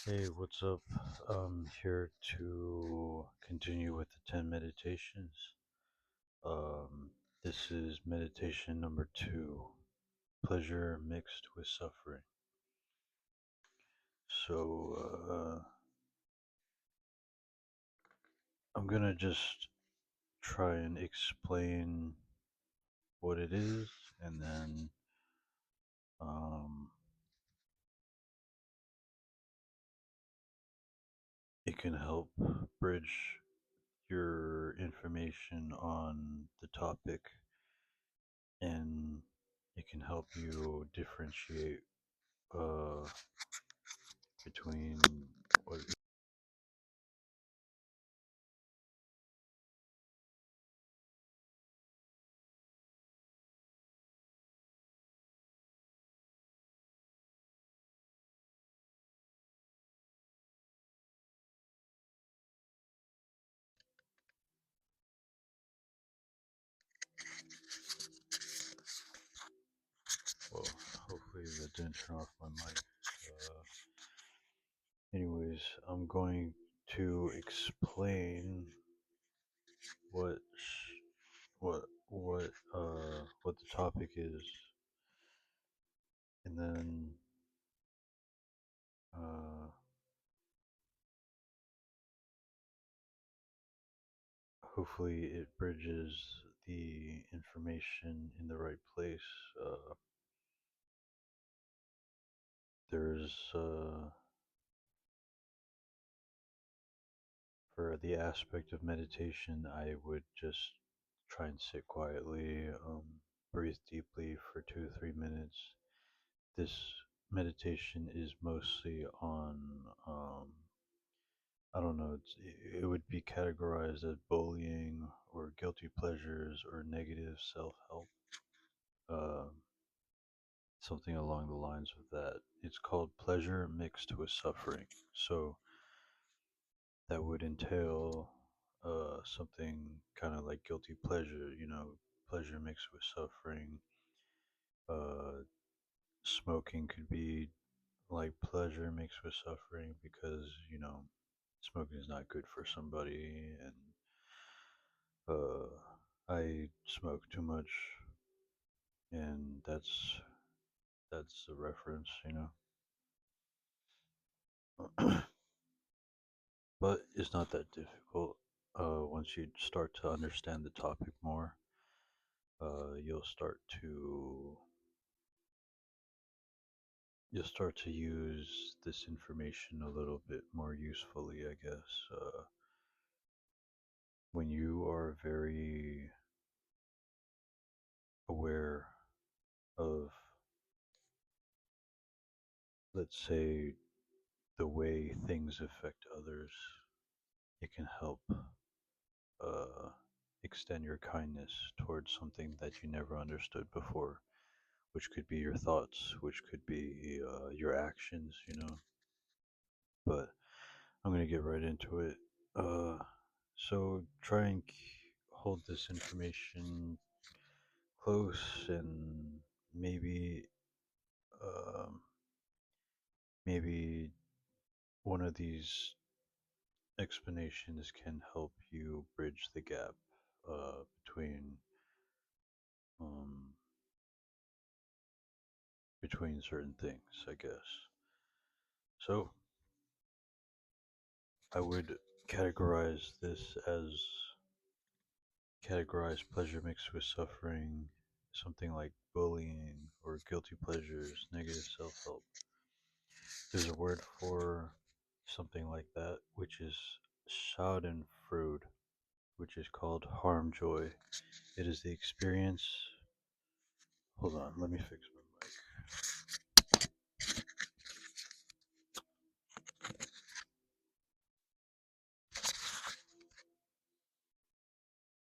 Hey, what's up? I'm here to continue with the 10 meditations. Um, this is meditation number 2, pleasure mixed with suffering. So, I'm gonna just try and explain what it is, and then um, it can help bridge your information on the topic, and it can help you differentiate uh, between what. Well, hopefully that didn't turn off my mic. Uh, Anyways, I'm going to explain what what the topic is, and then uh, hopefully it bridges the information in the right place. There's For the aspect of meditation, I would just try and sit quietly, breathe deeply for 2 or 3 minutes. This meditation is mostly on, I don't know, it would be categorized as bullying or guilty pleasures or negative self help, uh, something along the lines of that. It's called pleasure mixed with suffering. So that would entail something kind of like guilty pleasure, pleasure mixed with suffering. Uh, Smoking could be like pleasure mixed with suffering because, smoking is not good for somebody, and I smoke too much, and that's the reference, But it's not that difficult. Once you start to understand the topic more, you'll start to use this information a little bit more usefully, I guess. When you are very aware of, let's say, the way things affect others, it can help uh, extend your kindness towards something that you never understood before, which could be your thoughts, which could be your actions, But I'm going to get right into it. Uh, so try and hold this information close, and maybe, um, maybe one of these explanations can help you bridge the gap between um, certain things, I guess. So I would categorize pleasure mixed with suffering, something like bullying or guilty pleasures, negative self-help. There's a word for something like that, which is Schadenfreude, which is called harm joy. It is the experience. Hold on, let me fix my mic.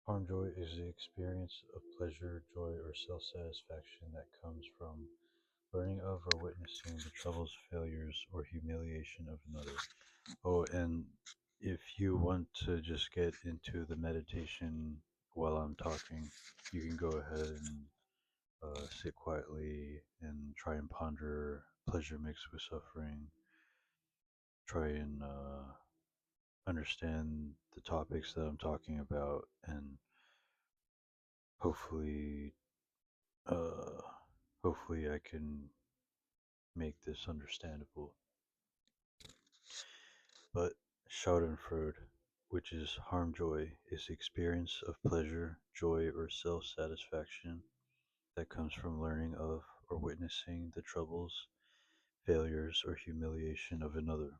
Harm joy is the experience of pleasure, joy, or self satisfaction that comes from learning of or witnessing the troubles, failures, or humiliation of another. Oh, and if you want to just get into the meditation while I'm talking, you can go ahead and sit quietly and try and ponder pleasure mixed with suffering. try and understand the topics that I'm talking about, and hopefully, uh, hopefully I can make this understandable. But Schadenfreude, which is harm joy, is the experience of pleasure, joy, or self satisfaction that comes from learning of or witnessing the troubles, failures, or humiliation of another.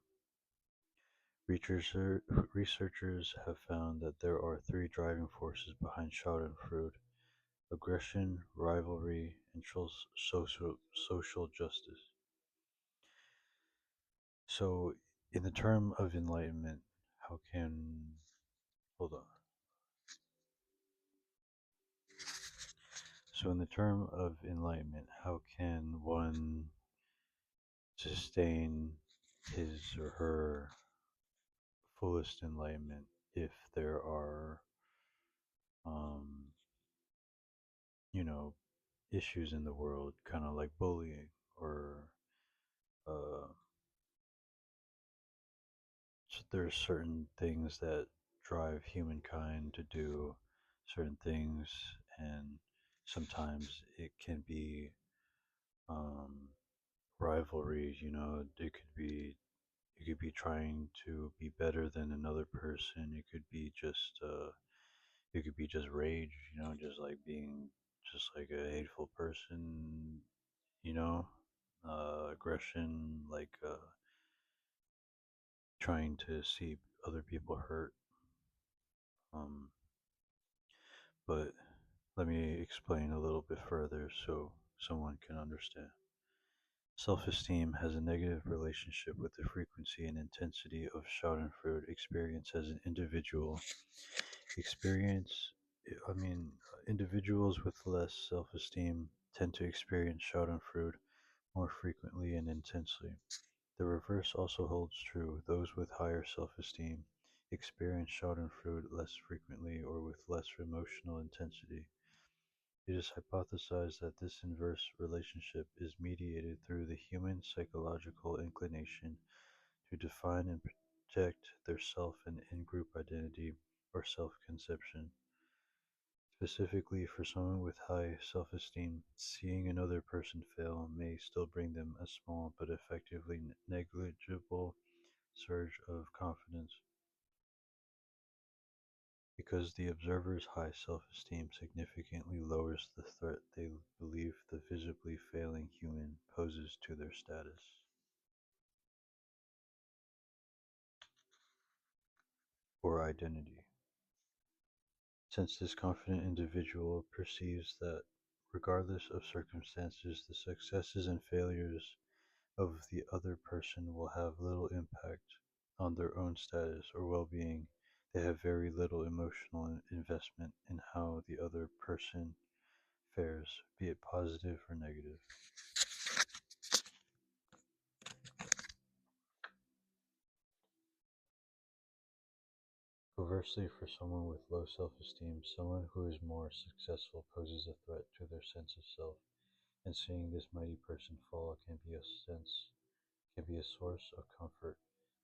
Researchers have found that there are three driving forces behind Schadenfreude: aggression, rivalry, and social justice. So, in the term of enlightenment, how can. Hold on. So, in the term of enlightenment, how can one sustain his or her fullest enlightenment if there are, um, you know, issues in the world, kind of like bullying or uh, there's certain things that drive humankind to do certain things, and sometimes it can be um, rivalries. It could be you could be trying to be better than another person. It could be just rage. Just like being just like a hateful person. You know, aggression, like trying to see other people hurt. Um, but let me explain a little bit further so someone can understand. Self esteem has a negative relationship with the frequency and intensity of Schadenfreude experience as an individual. Experience, I mean, Individuals with less self esteem tend to experience Schadenfreude more frequently and intensely. The reverse also holds true. Those with higher self esteem experience Schadenfreude less frequently or with less emotional intensity. It is hypothesized that this inverse relationship is mediated through the human psychological inclination to define and protect their self and in group identity or self conception. Specifically, for someone with high self esteem, seeing another person fail may still bring them a small but effectively negligible surge of confidence, because the observer's high self esteem significantly lowers the threat they believe the visibly failing human poses to their status or identity. Since this confident individual perceives that, regardless of circumstances, the successes and failures of the other person will have little impact on their own status or well being, they have very little emotional investment in how the other person fares, be it positive or negative. Conversely, for someone with low self esteem, someone who is more successful poses a threat to their sense of self, and seeing this mighty person fall can be a source of comfort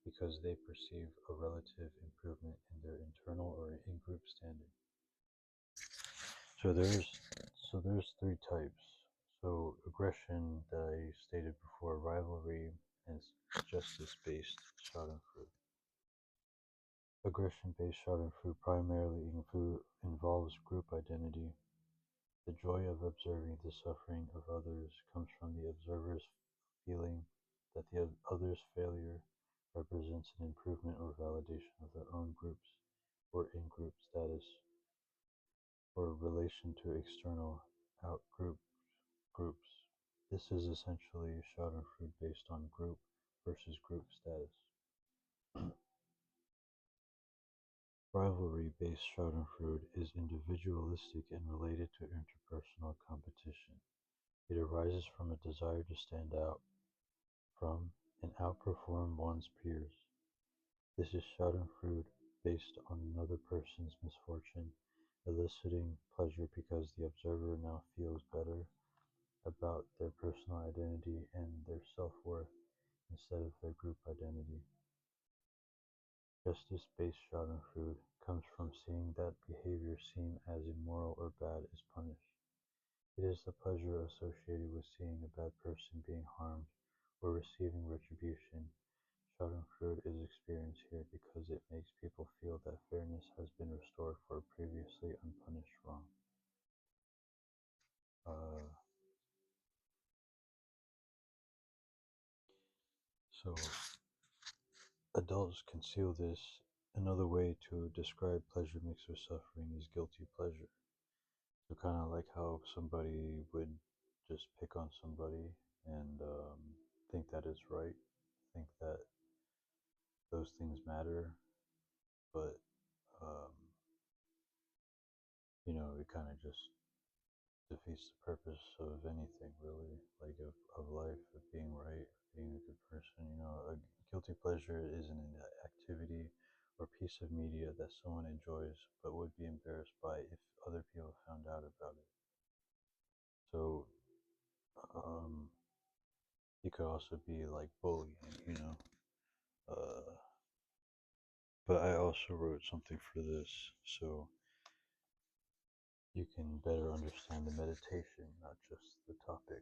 because they perceive a relative improvement in their internal or in-group standing. So there's three types. So aggression that I stated before, rivalry, and justice-based Schadenfreude. Aggression-based Schadenfreude primarily involves group identity. The joy of observing the suffering of others comes from the observer's feeling that the other's failure represents an improvement or validation of their own groups or in-group status or relation to external out-group groups. This is essentially Schadenfreude based on group versus group status. Rivalry-based Schadenfreude is individualistic and related to interpersonal competition. It arises from a desire to stand out from and outperform one's peers. This is Schadenfreude based on another person's misfortune, eliciting pleasure because the observer now feels better about their personal identity and their self-worth instead of their group identity. Justice-based schadenfreude comes from seeing that behavior seen as immoral or bad is punished. It is the pleasure associated with seeing a bad person being harmed or receiving retribution. Schadenfreude is experienced here because it makes people feel that fairness has been restored for a previously unpunished wrong. Uh, so adults conceal this. Another way to describe pleasure mixed with suffering is guilty pleasure. So kind of like how somebody would just pick on somebody and think that it's right, think that those things matter, but um, it kind of just defeats the purpose of anything really, like of life, of being right, being a good person. A guilty pleasure isn't an activity or piece of media that someone enjoys but would be embarrassed by if other people found out about it. So um, it could also be like bullying. Uh, but I also wrote something for this so you can better understand the meditation, not just the topic.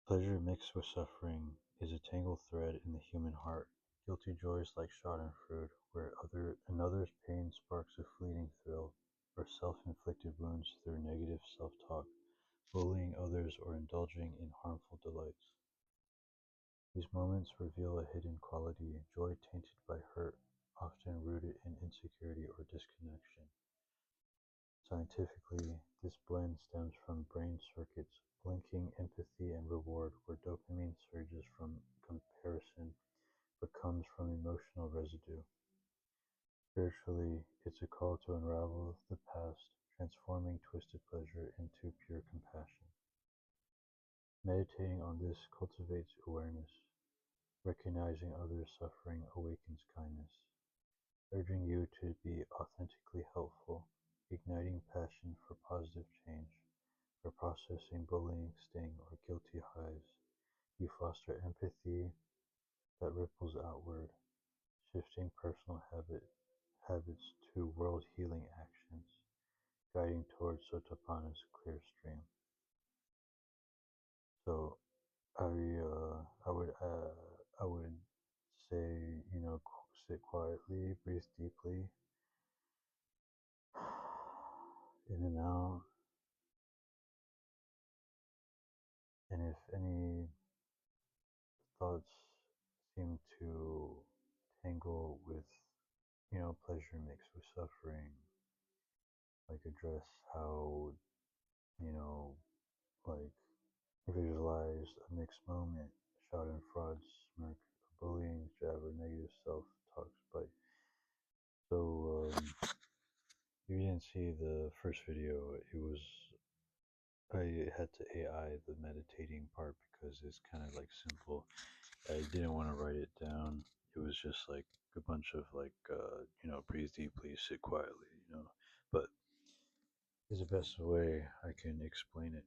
Pleasure mixed with suffering is a tangled thread in the human heart. Guilty joys like schadenfreude, where another's pain sparks a fleeting thrill, or self-inflicted wounds through negative self-talk, bullying others or indulging in harmful delights. These moments reveal a hidden quality, joy tainted by hurt, often rooted in insecurity or disconnection. Scientifically, this blend stems from brain circuits linking empathy and reward, where dopamine surges from comparison but comes from emotional residue. Spiritually, it's a call to unravel the past, transforming twisted pleasure into pure compassion. Meditating on this cultivates awareness. Recognizing others' suffering awakens kindness, urging you to be authentically helpful, igniting passion for positive change. For processing bullying, sting, or guilty highs, you foster empathy that ripples outward, shifting personal habits to world-healing actions, guiding towards Sotapanna's clear stream. So I would say, sit quietly, breathe deeply, in and out, and if any thoughts seem to tangle with, pleasure mixed with suffering, like address how, you know, like visualize a mixed moment, shout and fraud, smirk, bullying, jab, or negative self-talks. But so you didn't see the first video. I had to AI the meditating part because it's kind of like simple. I didn't want to write it down. It was just like a bunch of like, breathe deeply, sit quietly, But is the best way I can explain it.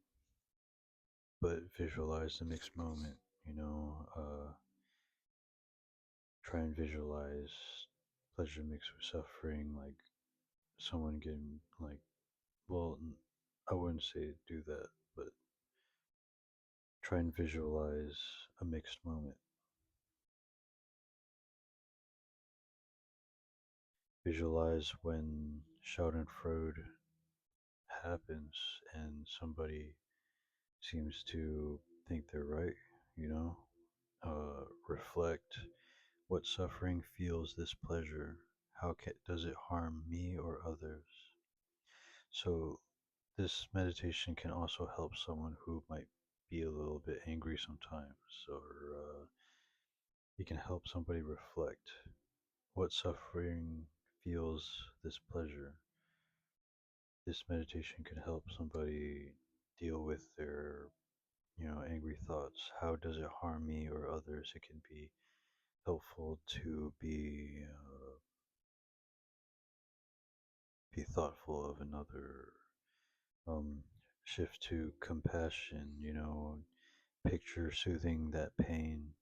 But visualize the mixed moment, try and visualize pleasure mixed with suffering, like someone getting like, well, I wouldn't say do that, but try and visualize a mixed moment. Visualize when Schadenfreude happens and somebody seems to think they're right, you know? Reflect what suffering feels this pleasure. Does it harm me or others? So, this meditation can also help someone who might be a little bit angry sometimes, or it can help somebody reflect what suffering feels this pleasure. This meditation can help somebody deal with their, angry thoughts. How does it harm me or others? It can be helpful to be thoughtful of another. Um, Shift to compassion. Picture soothing that pain.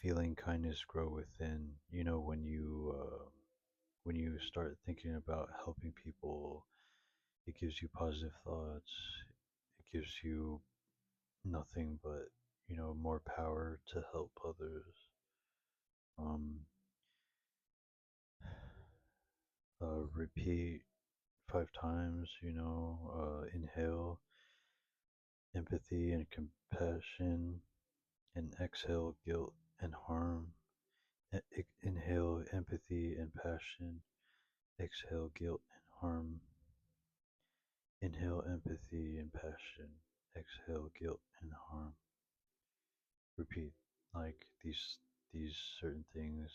feeling kindness grow within. You know, when you start thinking about helping people, it gives you positive thoughts. It gives you nothing but, you know, more power to help others. Um, Repeat 5 times. You know, inhale empathy and compassion, and exhale guilt and harm. Inhale empathy and passion. Exhale guilt and harm. Inhale empathy and passion. Exhale guilt and harm. Repeat like these certain things.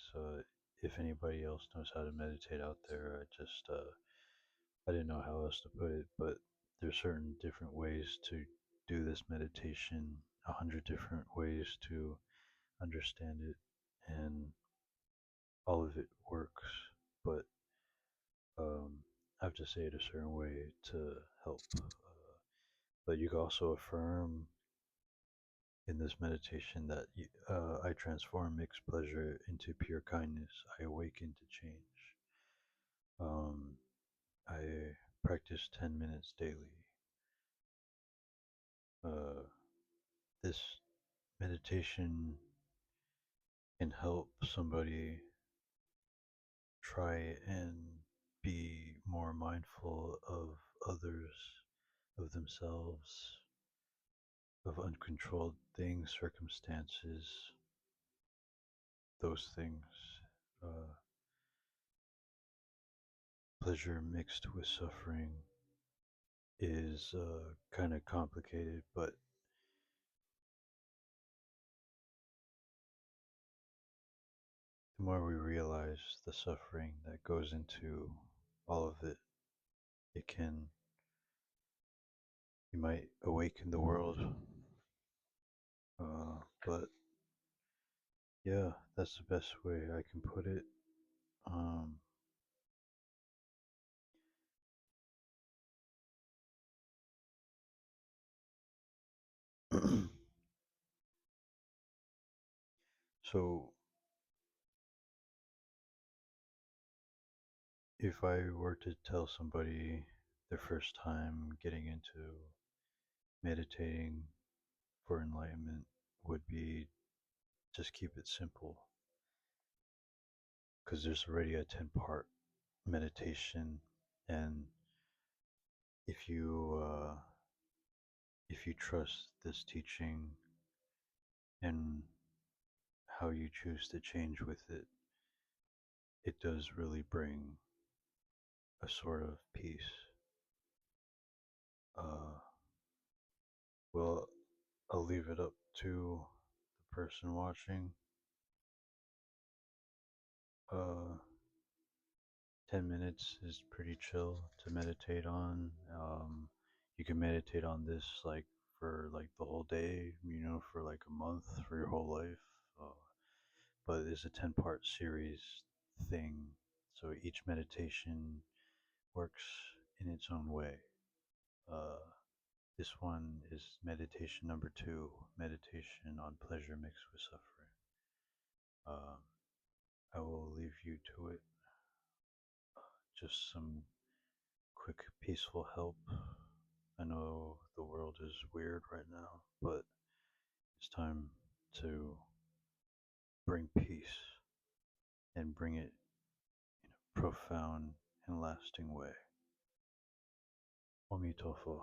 If anybody else knows how to meditate out there, I didn't know how else to put it, but there's certain different ways to do this meditation. 100 different ways to understand it, and all of it works. But I have to say it a certain way to help. But you can also affirm in this meditation that I transform mixed pleasure into pure kindness. I awaken to change. Um, I practice 10 minutes daily. Uh, this meditation can help somebody try and be more mindful of others, of themselves, of uncontrolled things, circumstances, those things. Uh, Pleasure mixed with suffering is kind of complicated, but the more we realize the suffering that goes into all of it, it can, you might awaken the world. But yeah, that's the best way I can put it. Um, so if I were to tell somebody their first time getting into meditating for enlightenment, would be just keep it simple, because there's already a 10-part meditation, and if you if you trust this teaching and how you choose to change with it, it does really bring a sort of peace. Uh, well, I'll leave it up to the person watching. Uh, 10 minutes is pretty chill to meditate on. You can meditate on this like for like the whole day, you know, for like a month, for your whole life. But it's a 10-part series thing, so each meditation works in its own way. Uh, this one is meditation number 2, meditation on pleasure mixed with suffering. Um, I will leave you to it. Just some quick, peaceful help. I know the world is weird right now, but it's time to bring peace and bring it in a profound and lasting way. Omitofo.